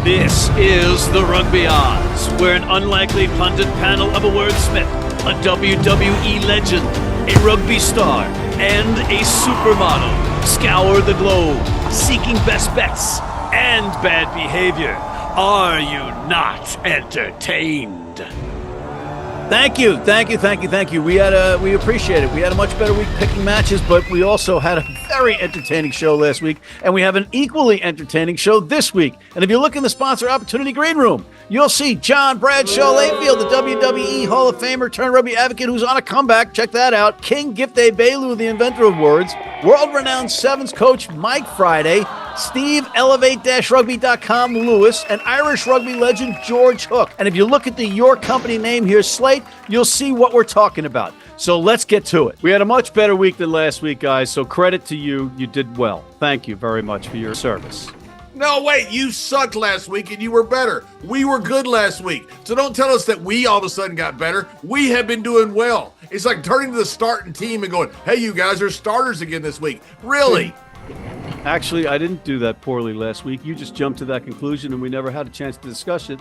This is the Rugby Odds, where an unlikely pundit panel of a wordsmith, a WWE legend, a rugby star, and a supermodel scour the globe, seeking best bets and bad behavior. Are you not entertained? Thank you. We appreciate it. We had a much better week picking matches, but we also had a very entertaining show last week, and we have an equally entertaining show this week. And if you look in the sponsor opportunity green room, you'll see John Bradshaw Layfield, the WWE Hall of Famer turned rugby advocate who's on a comeback. Check that out. King Gift Egbelu, the inventor of words, world-renowned sevens coach Mike Friday, Steve Elevate-Rugby.com Lewis, and Irish rugby legend George Hook. And if you look at the Your Company name here, Slate, you'll see what we're talking about. So let's get to it. We had a much better week than last week, guys, so credit to you. You did well. Thank you very much for your service. No, wait, you sucked last week and you were better. We were good last week. So don't tell us that we all of a sudden got better. We have been doing well. It's like turning to the starting team and going, hey, you guys are starters again this week. Really? Actually, I didn't do that poorly last week. You just jumped to that conclusion, and we never had a chance to discuss it,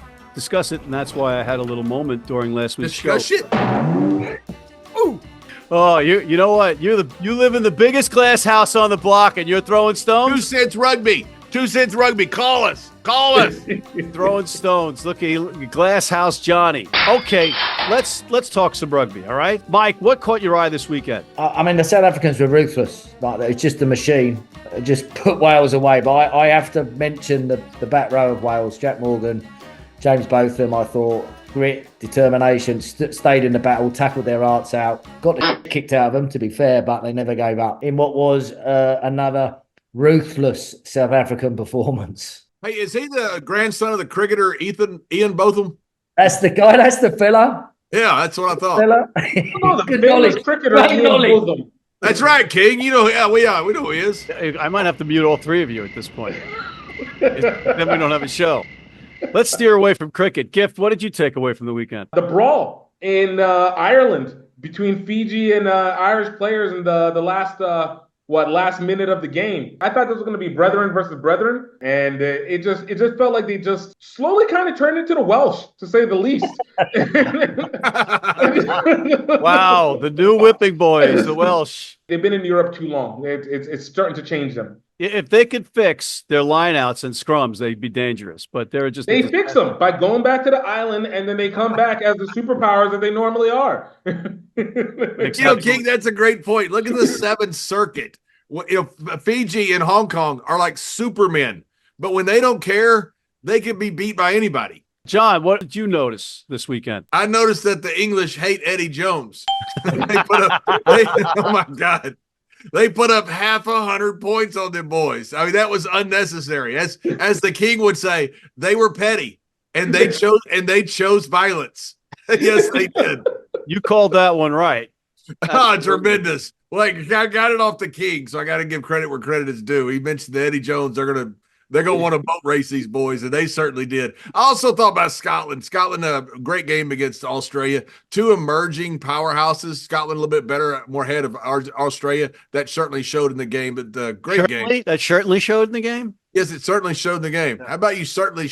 and that's why I had a little moment during last week's show. Discuss it? Ooh. Oh, you know what? You live in the biggest glass house on the block, and you're throwing stones? 2 cents rugby. 2 cents rugby. Call us. Throwing stones. Look at Glass House Johnny. Okay, let's talk some rugby, all right? Mike, what caught your eye this weekend? I mean, the South Africans were ruthless. Like, it's just a machine. Just put Wales away. But I have to mention the back row of Wales, Jack Morgan, James Botham. I thought grit, determination, stayed in the battle, tackled their hearts out, got the kicked out of them, to be fair, but they never gave up in what was another ruthless South African performance. Hey, is he the grandson of the cricketer Ian Botham? That's the guy. That's the fella. Yeah, that's what I thought. The good knowledge. Cricketer Ian Botham. That's right, King. You know, yeah, we know who he is. I might have to mute all three of you at this point. Then we don't have a show. Let's steer away from cricket. Gift, what did you take away from the weekend? The brawl in Ireland between Fiji and Irish players in the last minute of the game. I thought this was going to be brethren versus brethren, and it just felt like they just slowly kind of turned into the Welsh, to say the least. Wow, the new whipping boys, the Welsh. They've been in Europe too long. It's starting to change them. If they could fix their lineouts and scrums, they'd be dangerous. But they fix them by going back to the island, and then they come back as the superpowers that they normally are. You know, King, that's a great point. Look at the Seventh Circuit. You know, Fiji and Hong Kong are like supermen, but when they don't care, they can be beat by anybody. John, what did you notice this weekend? I noticed that the English hate Eddie Jones. Oh my God. They put up 100 points on them boys. I mean, that was unnecessary. As the King would say, they were petty and they chose violence. Yes, they did. You called that one right. Tremendous. Like, I got it off the King, so I got to give credit where credit is due. He mentioned that Eddie Jones, they're gonna want to boat race these boys, and they certainly did. I also thought about Scotland. Scotland, a great game against Australia. Two emerging powerhouses. Scotland a little bit better, more ahead of Australia. That certainly showed in the game, but great game. That certainly showed in the game? Yes, it certainly showed in the game. How about you certainly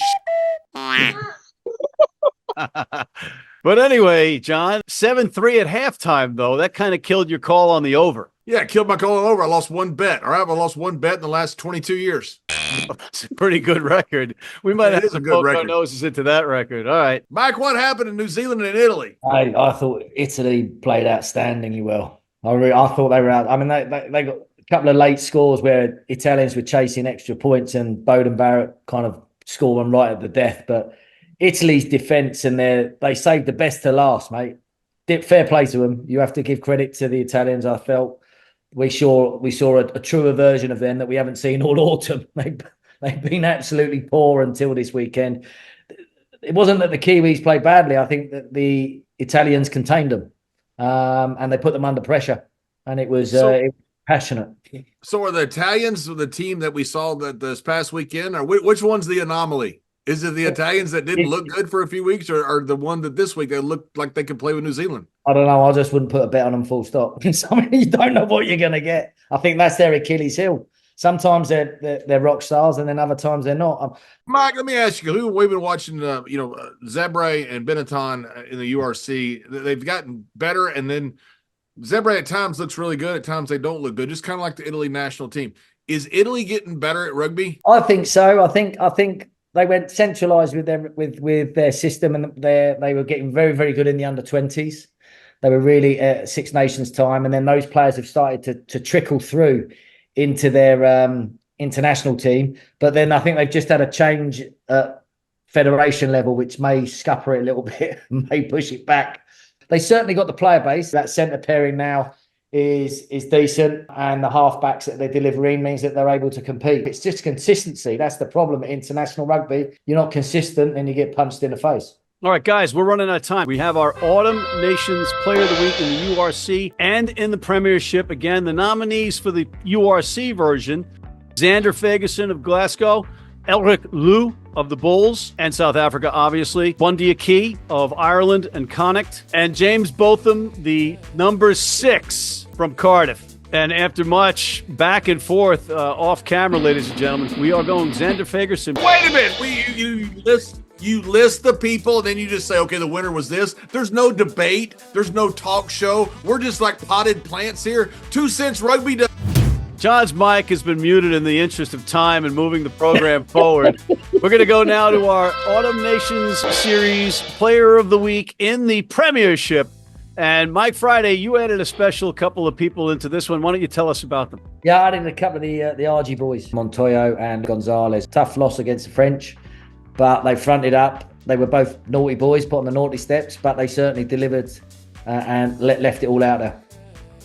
But anyway, John, 7-3 at halftime, though. That kind of killed your call on the over. Yeah, it killed my call on over. I lost one bet. All right, I lost one bet in the last 22 years. That's a pretty good record. We might have to poke our noses into that record. All right. Mike, what happened in New Zealand and Italy? I thought Italy played outstandingly well. I thought they were out. I mean, they got a couple of late scores where Italians were chasing extra points and Bowden Barrett kind of scored them right at the death. But Italy's defence, and they saved the best to last, mate. Fair play to them. You have to give credit to the Italians. I felt we saw a truer version of them that we haven't seen all autumn. They've been absolutely poor until this weekend. It wasn't that the Kiwis played badly. I think that the Italians contained them, and they put them under pressure, and it was passionate. So are the Italians the team that we saw this past weekend, or which one's the anomaly? Is it the Italians that didn't look good for a few weeks, or the one that this week they looked like they could play with New Zealand? I don't know. I just wouldn't put a bet on them full stop. I mean, you don't know what you're going to get. I think that's their Achilles heel. sometimes they're rock stars, and then other times they're not. Mike, let me ask you, who we've been watching, Zebre and Benetton in the URC. They've gotten better, and then Zebre at times looks really good. At times they don't look good, just kind of like the Italy national team. Is Italy getting better at rugby? I think so. I think they went centralised with their system, and they were getting very, very good in the under-20s. They were really at Six Nations time, and then those players have started to trickle through into their international team. But then I think they've just had a change at federation level, which may scupper it a little bit, may push it back. They certainly got the player base. That centre pairing now is decent, and the halfbacks that they're delivering means that they're able to compete. It's just consistency. That's the problem at international rugby. You're not consistent and you get punched in the face. All right, guys, we're running out of time. We have our Autumn Nations Player of the Week in the URC and in the Premiership. Again, the nominees for the URC version: Xander Fagerson of Glasgow, Elric Liu of the Bulls and South Africa, obviously, Bundy Aki of Ireland and Connacht, and James Botham, the number 6 from Cardiff. And after much back and forth off camera, ladies and gentlemen, we are going Xander Fagerson. Wait a minute. You list the people, and then you just say, okay, the winner was this. There's no debate. There's no talk show. We're just like potted plants here. 2 cents rugby does. John's mic has been muted in the interest of time and moving the program forward. We're going to go now to our Autumn Nations Series Player of the Week in the Premiership. And Mike Friday, you added a special couple of people into this one. Why don't you tell us about them? Yeah, I added a couple of the RG boys, Montoyo and Gonzalez. Tough loss against the French, but they fronted up. They were both naughty boys, put on the naughty steps, but they certainly delivered and left it all out there.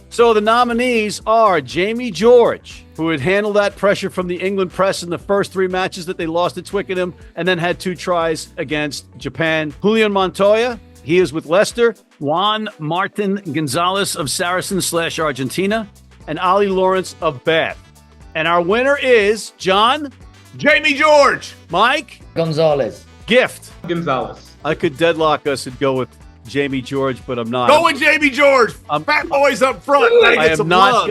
So the nominees are Jamie George, who had handled that pressure from the England press in the first 3 matches that they lost at Twickenham, and then had 2 tries against Japan. Julian Montoya, he is with Leicester. Juan Martin Gonzalez of Saracens/Argentina, and Ali Lawrence of Bath. And our winner is John. Jamie George. Mike. Gonzalez. Gift. Gonzalez. I could deadlock us and go with Jamie George, but I'm not. Go with Jamie George. Fat boys up front. I'm not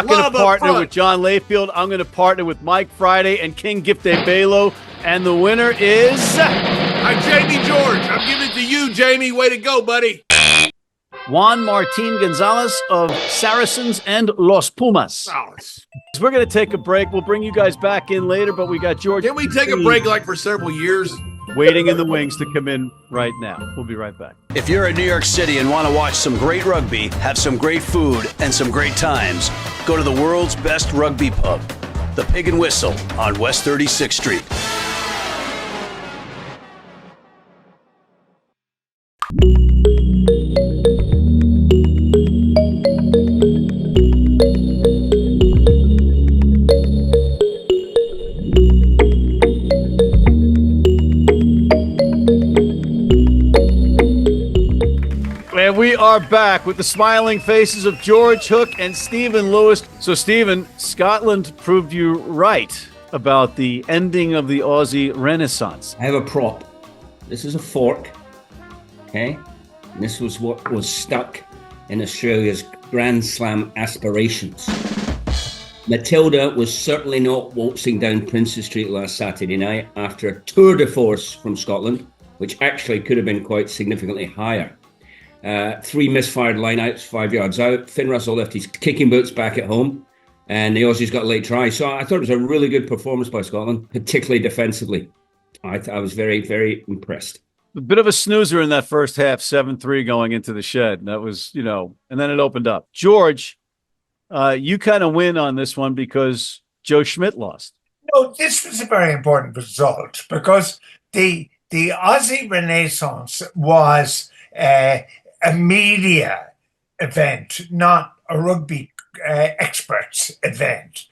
going to partner with John Layfield. I'm going to partner with Mike Friday and King Gift Egbelu. And the winner is... I'm Jamie George. I'm giving it to you, Jamie. Way to go, buddy. Juan Martin Gonzalez of Saracens and Los Pumas. We're going to take a break. We'll bring you guys back in later, but we got George. Can we take a break like for several years? Waiting in the wings to come in right now. We'll be right back. If you're in New York City and want to watch some great rugby, have some great food, and some great times, go to the world's best rugby pub, the Pig and Whistle on West 36th Street. And we are back with the smiling faces of George Hook and Stephen Lewis. So, Stephen, Scotland proved you right about the ending of the Aussie Renaissance. I have a prop. This is a fork, okay? And this was what was stuck in Australia's Grand Slam aspirations. Matilda was certainly not waltzing down Princes Street last Saturday night after a tour de force from Scotland, which actually could have been quite significantly higher. 3 misfired lineouts, 5 yards out. Finn Russell left his kicking boots back at home, and the Aussies got a late try. So I thought it was a really good performance by Scotland, particularly defensively. I was very, very impressed. A bit of a snoozer in that first half, 7-3 going into the shed. That was, and then it opened up. George, you kind of win on this one because Joe Schmidt lost. No, this was a very important result because the Aussie Renaissance was a media event, not a rugby experts event.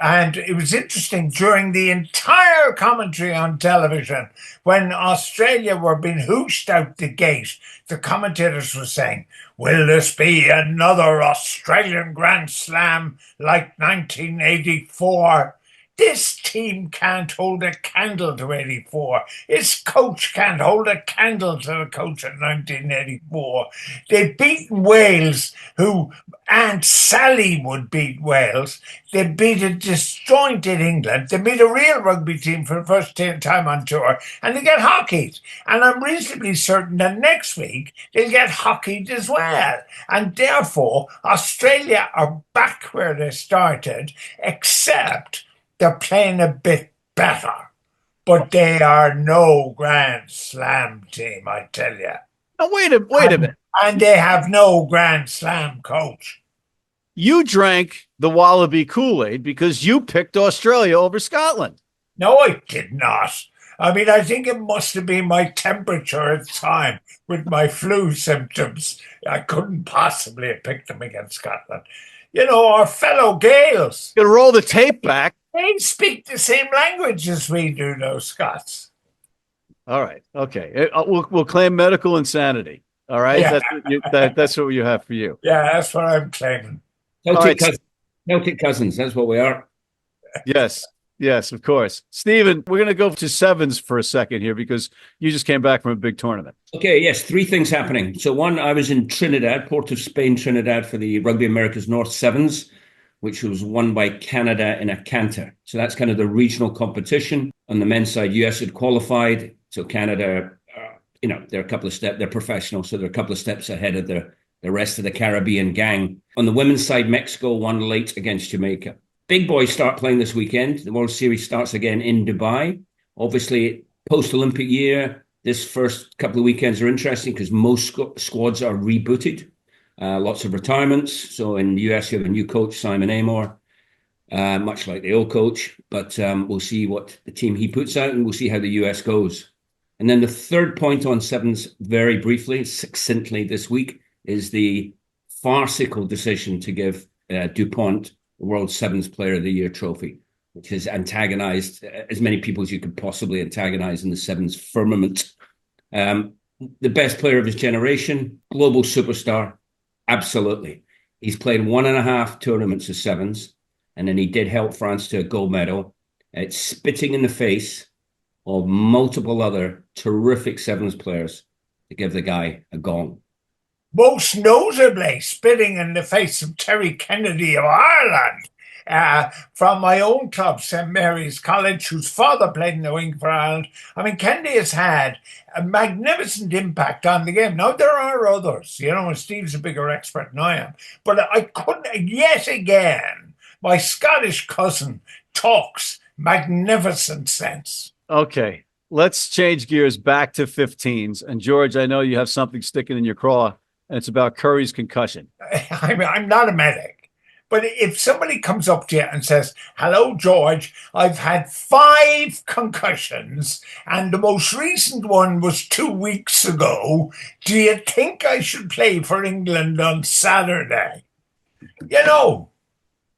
And it was interesting during the entire commentary on television, when Australia were being hooshed out the gate, the commentators were saying, will this be another Australian Grand Slam like 1984? This team can't hold a candle to 84. Its coach can't hold a candle to the coach in 1984. They've beaten Wales, who Aunt Sally would beat Wales. They beat a disjointed England. They beat a real rugby team for the first time on tour, and they get hockeyed. And I'm reasonably certain that next week they'll get hockeyed as well. And therefore, Australia are back where they started, except they're playing a bit better. But they are no Grand Slam team, I tell you. Now, wait a minute. And they have no Grand Slam coach. You drank the Wallaby Kool-Aid because you picked Australia over Scotland. No, I did not. I mean, I think it must have been my temperature at the time with my flu symptoms. I couldn't possibly have picked them against Scotland. You know, our fellow Gaels. You gotta roll the tape back. They speak the same language as we do, those Scots. All right. Okay. We'll claim medical insanity. All right. Yeah. That's what you have for you. Yeah, that's what I'm claiming. Celtic cousins. That's what we are. Yes, of course. Stephen, we're going to go to sevens for a second here because you just came back from a big tournament. Okay, yes, three things happening. So one, I was in Trinidad, Port of Spain, Trinidad, for the Rugby Americas North Sevens, which was won by Canada in a canter. So that's kind of the regional competition. On the men's side, US had qualified. So Canada, they're a couple of steps, they're professional, so they're a couple of steps ahead of the rest of the Caribbean gang. On the women's side, Mexico won late against Jamaica. Big boys start playing this weekend. The World Series starts again in Dubai. Obviously, post-Olympic year, this first couple of weekends are interesting because most squads are rebooted. Lots of retirements. So in the US, you have a new coach, Simon Amor, much like the old coach. But we'll see what the team he puts out, and we'll see how the US goes. And then the third point on sevens, very briefly, succinctly this week, is the farcical decision to give Dupont the World Sevens Player of the Year trophy, which has antagonized as many people as you could possibly antagonize in the sevens firmament. The best player of his generation, global superstar, absolutely. He's played 1.5 tournaments of sevens, and then he did help France to a gold medal. It's spitting in the face of multiple other terrific sevens players to give the guy a gong. Most notably spitting in the face of Terry Kennedy of Ireland, from my own club, St. Mary's College, whose father played in the wing for Ireland. I mean, Kennedy has had a magnificent impact on the game. Now, there are others, and Steve's a bigger expert than I am, but I couldn't, yet again, my Scottish cousin talks magnificent sense. Okay, let's change gears back to 15s. And George, I know you have something sticking in your craw, and it's about Curry's concussion. I'm not a medic, but if somebody comes up to you and says, "Hello, George, I've had 5 concussions, and the most recent one was 2 weeks ago. Do you think I should play for England on Saturday?"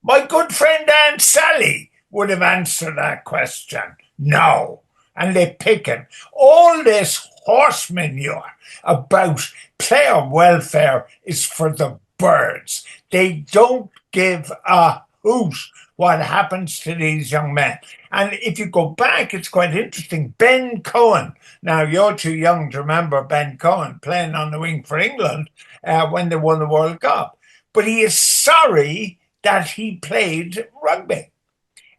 My good friend Aunt Sally would have answered that question. No. And they pick him. All this horse manure about player welfare is for the birds. They don't give a hoot what happens to these young men. And if you go back, it's quite interesting. Ben Cohen, now you're too young to remember Ben Cohen playing on the wing for England when they won the World Cup. But he is sorry that he played rugby.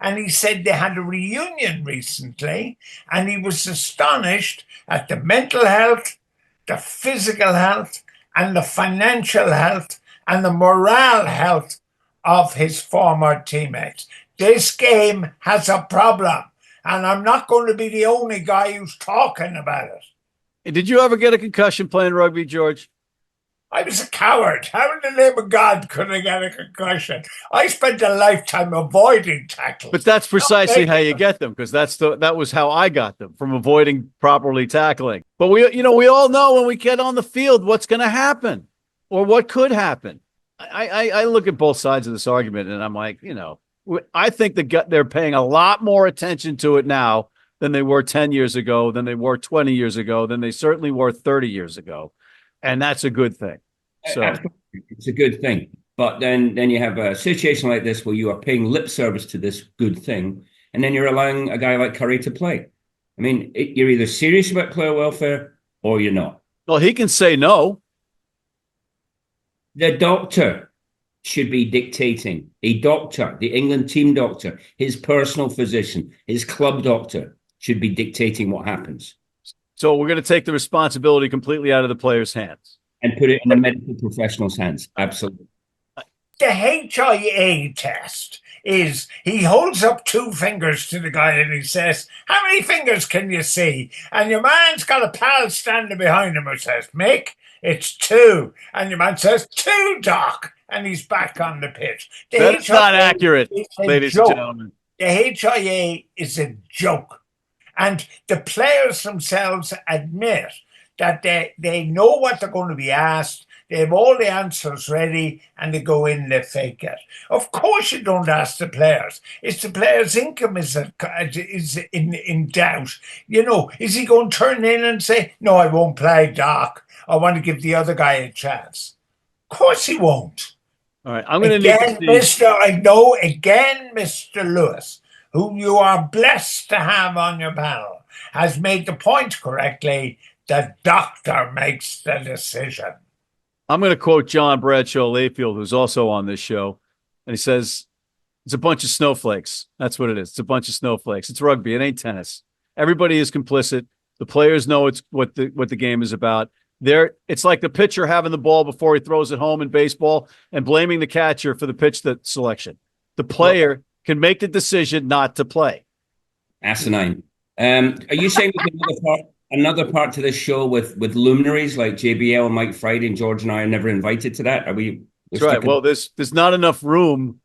And he said they had a reunion recently, and he was astonished at the mental health, the physical health, and the financial health, and the morale health of his former teammates. This game has a problem, and I'm not going to be the only guy who's talking about it. Did you ever get a concussion playing rugby, George? I was a coward. How in the name of God could I get a concussion? I spent a lifetime avoiding tackles. But that's precisely how you get them, because that was how I got them, from avoiding properly tackling. But we all know when we get on the field what's going to happen or what could happen. I look at both sides of this argument, and I'm like, I think they're paying a lot more attention to it now than they were 10 years ago, than they were 20 years ago, than they certainly were 30 years ago. And that's a good thing. So absolutely. It's a good thing. But then you have a situation like this where you are paying lip service to this good thing, and then you're allowing a guy like Curry to play. I mean, you're either serious about player welfare or you're not. Well, he can say no. The doctor should be dictating. A doctor, the England team doctor, his personal physician, his club doctor should be dictating what happens. So we're going to take the responsibility completely out of the players' hands. And put it in the medical professionals' hands. Absolutely. The HIA test is he holds up 2 fingers to the guy and he says, how many fingers can you see? And your man's got a pal standing behind him who says, Mick, it's 2. And your man says, 2, Doc. And he's back on the pitch. That's not accurate, ladies and gentlemen. The HIA is a joke. And the players themselves admit that they know what they're going to be asked. They have all the answers ready and they go in, they fake it. Of course you don't ask the players. It's the player's income is in doubt. You know, is he going to turn in and say, no, I won't play, Doc. I want to give the other guy a chance. Of course he won't. All right, I'm going to need to see. Mr. Lewis, who you are blessed to have on your panel, has made the point correctly. The doctor makes the decision. I'm going to quote John Bradshaw Layfield, who's also on this show. And he says, it's a bunch of snowflakes. That's what it is. It's a bunch of snowflakes. It's rugby. It ain't tennis. Everybody is complicit. The players know it's what the game is about. It's like the pitcher having the ball before he throws it home in baseball and blaming the catcher for the pitch selection. The player can make the decision not to play. Asinine. Are you saying another part to this show with luminaries like JBL, Mike Friday, and George and I are never invited to that? That's right. Well, there's not enough room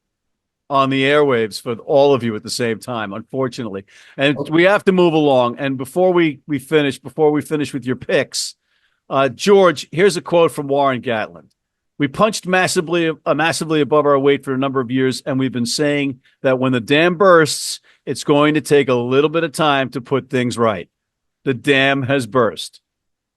on the airwaves for all of you at the same time, unfortunately. And we have to move along. And before we finish with your picks, George, here's a quote from Warren Gatland. We punched massively above our weight for a number of years, and we've been saying that when the dam bursts, it's going to take a little bit of time to put things right. The dam has burst.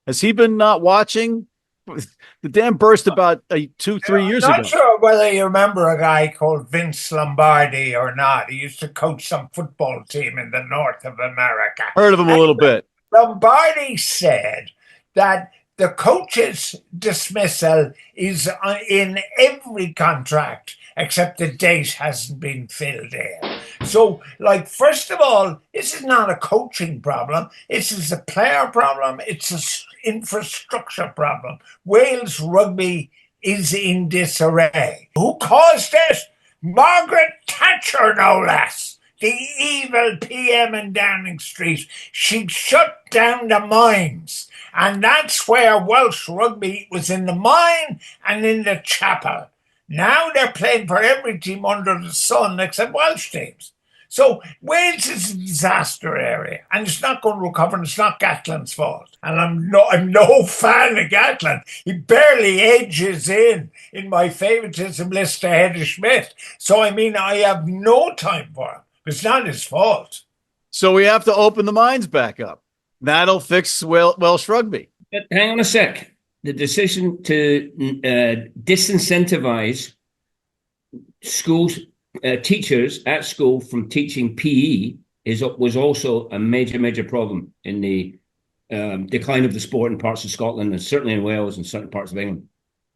Has he been not watching? The dam burst about 2-3 years ago. I'm not sure whether you remember a guy called Vince Lombardi or not. He used to coach some football team in the north of America. Heard of him a little bit. Lombardi said that the coach's dismissal is in every contract except the date hasn't been filled in. So, first of all, this is not a coaching problem. This is a player problem. It's an infrastructure problem. Wales rugby is in disarray. Who caused it? Margaret Thatcher, no less. The evil PM in Downing Street. She shut down the mines. And that's where Welsh rugby was in the mine and in the chapel. Now they're playing for every team under the sun except Welsh teams. So Wales is a disaster area, and it's not going to recover, and it's not Gatland's fault. And I'm no fan of Gatland. He barely edges in my favoritism list ahead of Schmidt. So, I have no time for him. It's not his fault. So we have to open the mines back up. That'll fix Welsh rugby. But hang on a sec. The decision to disincentivize schools, teachers at school from teaching PE was also a major problem in the decline of the sport in parts of Scotland and certainly in Wales and certain parts of England.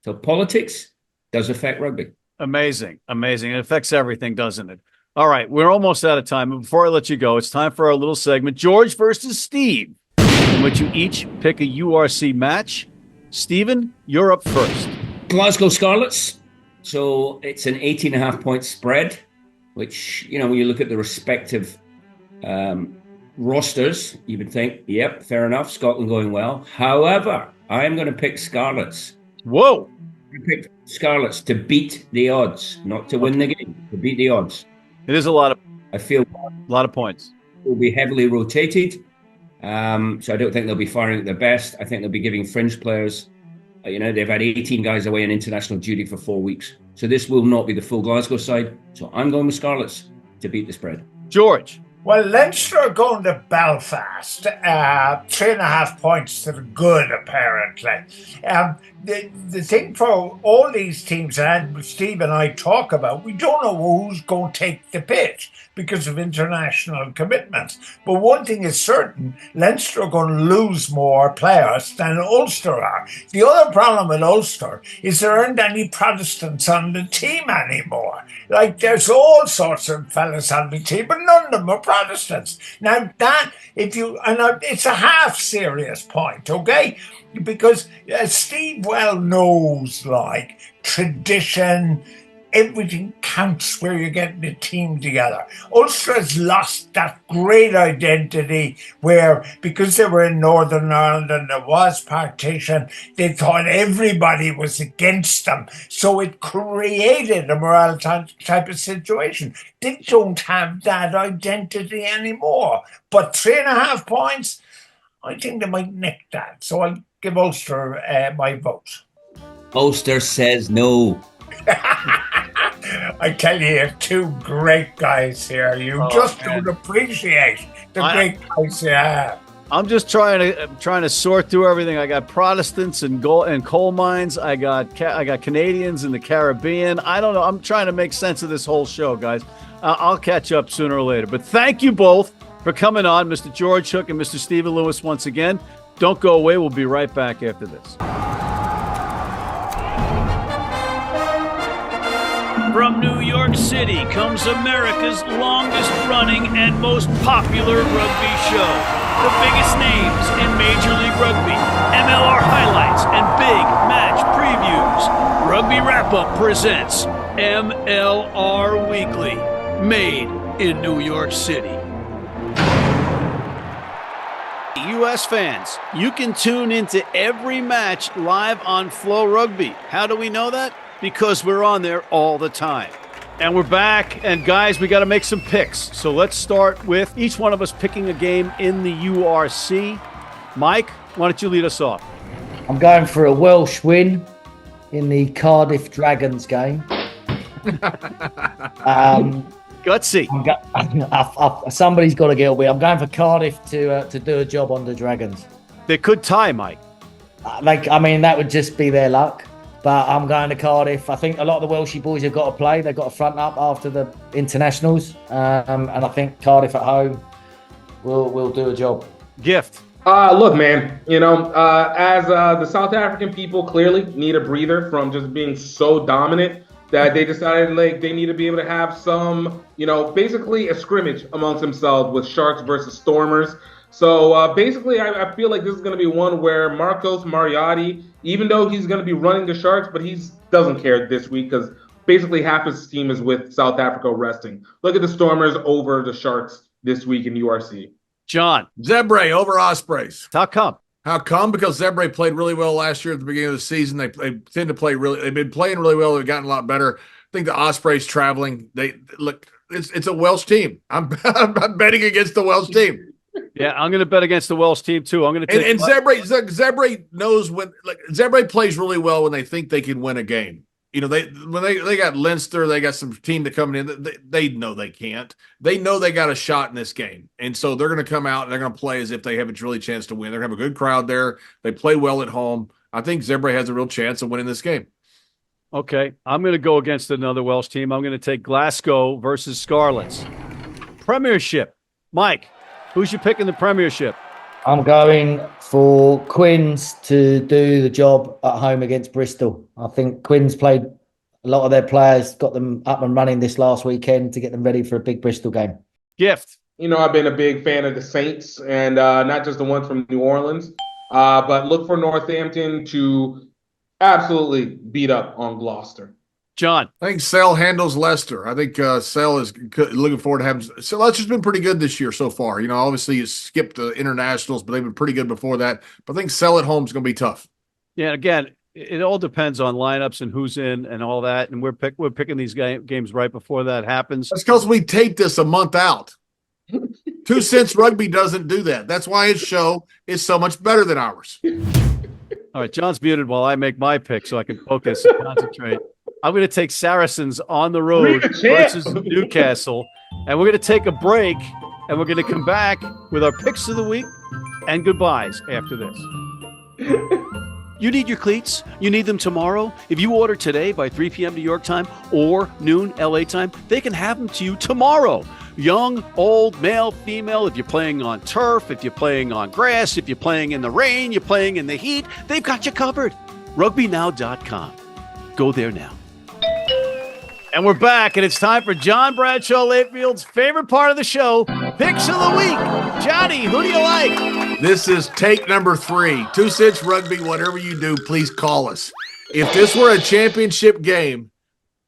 So politics does affect rugby. Amazing. It affects everything, doesn't it? All right, we're almost out of time. But before I let you go, it's time for our little segment, George versus Steve, in which you each pick a URC match. Stephen, you're up first. Glasgow Scarlets. So it's an 18.5 point spread, which, when you look at the respective rosters, you would think, yep, fair enough, Scotland going well. However, I am going to pick Scarlets. Whoa. I pick Scarlets to beat the odds, not to win the game, to beat the odds. It is a lot of points. Will be heavily rotated. So I don't think they'll be firing at their best. I think they'll be giving fringe players, they've had 18 guys away on international duty for 4 weeks. So this will not be the full Glasgow side. So I'm going with Scarlets to beat the spread. George. Well, Leinster are going to Belfast. 3.5 points to the good, apparently. The thing for all these teams, and Steve and I talk about, we don't know who's going to take the pitch because of international commitments. But one thing is certain, Leinster are going to lose more players than Ulster are. The other problem with Ulster is there aren't any Protestants on the team anymore. Like, there's all sorts of fellas on the team, but none of them are Protestants. Now, it's a half serious point, okay? Because Steve well knows, like, tradition, everything counts where you're getting the team together. Ulster has lost that great identity where, because they were in Northern Ireland and there was partition, they thought everybody was against them. So it created a morale type of situation. They don't have that identity anymore. But 3.5 points, I think they might nick that. So I'll give Ulster my vote. Ulster says no. I tell you, two great guys here. You don't appreciate the great guys you have. I'm just trying to sort through everything. I got Protestants and coal mines. I got Canadians in the Caribbean. I don't know. I'm trying to make sense of this whole show, guys. I'll catch up sooner or later. But thank you both for coming on, Mr. George Hook and Mr. Stephen Lewis, once again. Don't go away. We'll be right back after this. From New York City comes America's longest-running and most popular rugby show. The biggest names in Major League Rugby, MLR highlights, and big match previews. Rugby Wrap-Up presents MLR Weekly, made in New York City. U.S. fans, you can tune into every match live on Flow Rugby. How do we know that? Because we're on there all the time. And we're back, and guys, we got to make some picks. So let's start with each one of us picking a game in the URC. Mike, why don't you lead us off? I'm going for a Welsh win in the Cardiff Dragons game. Gutsy. Somebody's got to get away. I'm going for Cardiff to do a job on the Dragons. They could tie, Mike. That would just be their luck. But I'm going to Cardiff. I think a lot of the Welshie boys have got to play. They've got to front up after the internationals. And I think Cardiff at home will do a job. Gift. Look, man, as the South African people clearly need a breather from just being so dominant that they decided they need to be able to have some, basically a scrimmage amongst themselves with Sharks versus Stormers. So basically, I feel like this is going to be one where Marcos Mariotti, even though he's going to be running the Sharks, but he doesn't care this week because basically half his team is with South Africa resting. Look at the Stormers over the Sharks this week in URC. John. Zebre over Ospreys. How come? How come? Because Zebre played really well last year at the beginning of the season. They tend to play they've been playing really well. They've gotten a lot better. I think the Ospreys traveling. It's a Welsh team. I'm betting against the Welsh team. Yeah, I'm going to bet against the Welsh team too. I'm going to take and Zebre knows when. Zebre plays really well when they think they can win a game. When they got Leinster, they got some team that coming in. They know they can't. They know they got a shot in this game, and so they're going to come out and they're going to play as if they have a really chance to win. They're going to have a good crowd there. They play well at home. I think Zebre has a real chance of winning this game. Okay, I'm going to go against another Welsh team. I'm going to take Glasgow versus Scarlets. Premiership, Mike. Who's you picking the Premiership? I'm going for Quins to do the job at home against Bristol. I think Quins played a lot of their players, got them up and running this last weekend to get them ready for a big Bristol game. Gift. I've been a big fan of the Saints and not just the ones from New Orleans, but look for Northampton to absolutely beat up on Gloucester. John. I think Sale handles Leicester. I think Sale is looking forward to having. So Leicester's been pretty good this year so far. Obviously you skipped the internationals, but they've been pretty good before that. But I think Sale at home is going to be tough. Yeah, again, it all depends on lineups and who's in and all that. And we're picking these games right before that happens. That's because we taped this a month out. 2 Cents Rugby doesn't do that. That's why his show is so much better than ours. All right, John's muted while I make my pick so I can focus and concentrate. I'm going to take Saracens on the road versus Newcastle. And we're going to take a break. and we're going to come back with our picks of the week and goodbyes after this. You need your cleats? You need them tomorrow? If you order today by 3 p.m. New York time or noon LA time, they can have them to you tomorrow. Young, old, male, female, if you're playing on turf, if you're playing on grass, if you're playing in the rain, you're playing in the heat, they've got you covered. RugbyNow.com. Go there now. And we're back, and it's time for John Bradshaw Layfield's favorite part of the show, Picks of the Week. Johnny, who do you like? This is take number 3. 2 cents rugby, whatever you do, please call us. If this were a championship game,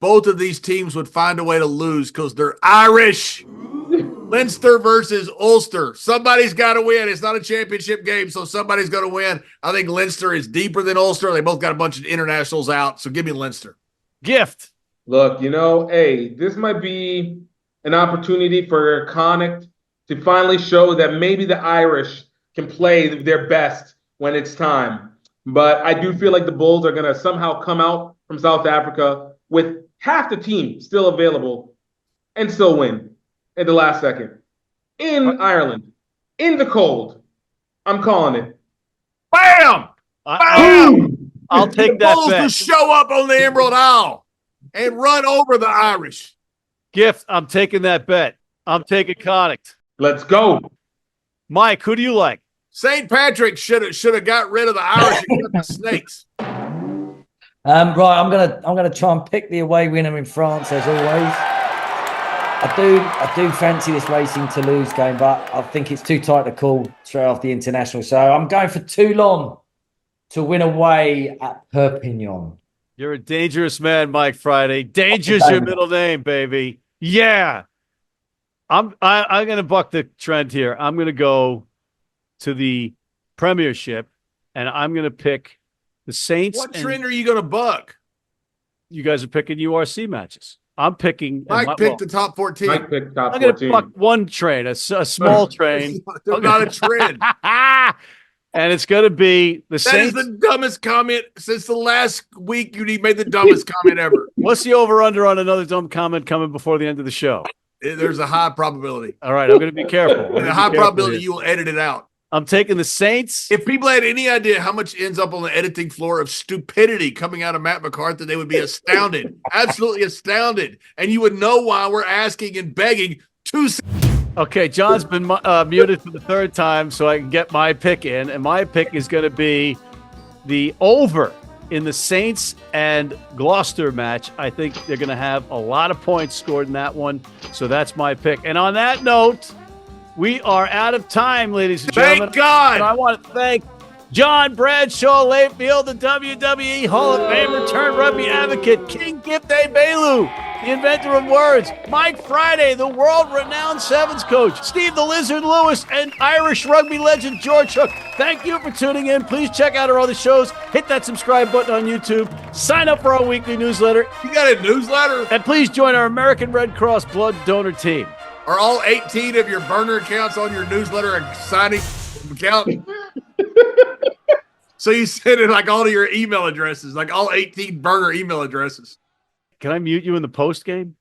both of these teams would find a way to lose because they're Irish. Leinster versus Ulster. Somebody's got to win. It's not a championship game, so somebody's going to win. I think Leinster is deeper than Ulster. They both got a bunch of internationals out, so give me Leinster. Gift. Look, hey, this might be an opportunity for Connacht to finally show that maybe the Irish can play their best when it's time. But I do feel like the Bulls are going to somehow come out from South Africa with half the team still available and still win in the last second. In Ireland, in the cold, I'm calling it. Bam! I'll take that Bulls bet. to show up on the Emerald Isle and run over the Irish. Gift, I'm taking that bet. I'm taking Connacht. Let's go. Mike, who do you like? St. Patrick should have got rid of the Irish and kept the Snakes. Right, I'm gonna try and pick the away winner in France as always. I do fancy this Racing Toulouse game, but I think it's too tight to call straight off the international. So I'm going for Toulon to win away at Perpignan. You're a dangerous man, Mike Friday. Danger's your middle name, baby. Yeah. I'm going to buck the trend here. I'm going to go to the Premiership, and I'm going to pick the Saints. What trend are you going to buck? You guys are picking URC matches. I'm picking. Mike picked the top 14. Mike picked top I'm going 14. to buck one train, a small train. They're not a trend. And it's going to be the Saints. That is the dumbest comment since the last week you made the dumbest comment ever. What's the over-under on another dumb comment coming before the end of the show? There's a high probability. All right, I'm going to be careful. And a high probability you will edit it out. I'm taking the Saints. If people had any idea how much ends up on the editing floor of stupidity coming out of Matt McCarthy, they would be astounded. Absolutely astounded. And you would know why we're asking and begging to. Okay, John's been muted for the third time, so I can get my pick in. And my pick is going to be the over in the Saints and Gloucester match. I think they're going to have a lot of points scored in that one. So that's my pick. And on that note, we are out of time, ladies and gentlemen. Thank God. And I want to thank John Bradshaw Layfield, the WWE Hall of Famer turned rugby advocate, King Gift Egbelu, the inventor of words, Mike Friday, the world-renowned sevens coach, Steve the Lizard Lewis, and Irish rugby legend George Hook. Thank you for tuning in. Please check out our other shows. Hit that subscribe button on YouTube. Sign up for our weekly newsletter. You got a newsletter? And please join our American Red Cross blood donor team. Are all 18 of your burner accounts on your newsletter and signing account? So you send it like all of your email addresses, like all 18 burner email addresses. Can I mute you in the post game?